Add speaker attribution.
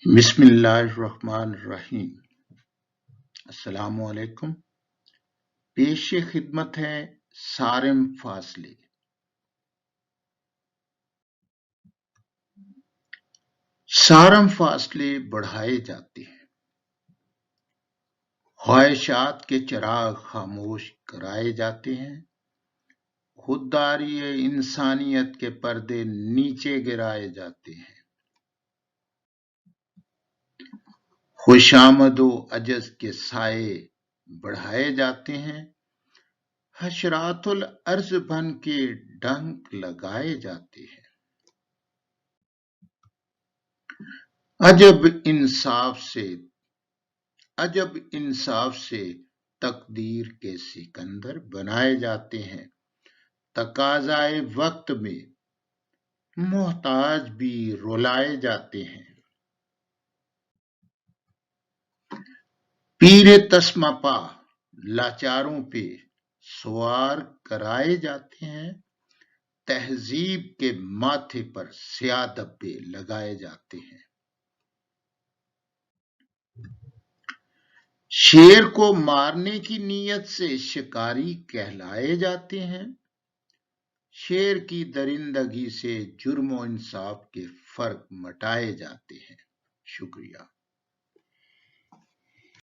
Speaker 1: بسم اللہ الرحمن الرحیم۔ السلام علیکم۔ پیش خدمت ہے صارم فاصلے۔ صارم فاصلے بڑھائے جاتے ہیں، خواہشات کے چراغ خاموش کرائے جاتے ہیں، خودداری انسانیت کے پردے نیچے گرائے جاتے ہیں، خوشامد و عجز کے سائے بڑھائے جاتے ہیں، حشرات الارض بن کے ڈنک لگائے جاتے ہیں۔ عجب انصاف سے تقدیر کے سکندر بنائے جاتے ہیں، تقاضائے وقت میں محتاج بھی رلائے جاتے ہیں، پیر تسمہ پا لاچاروں پہ سوار کرائے جاتے ہیں، تہذیب کے ماتھے پر سیاہ دبے لگائے جاتے ہیں۔ شیر کو مارنے کی نیت سے شکاری کہلائے جاتے ہیں، شیر کی درندگی سے جرم و انصاف کے فرق مٹائے جاتے ہیں۔ شکریہ۔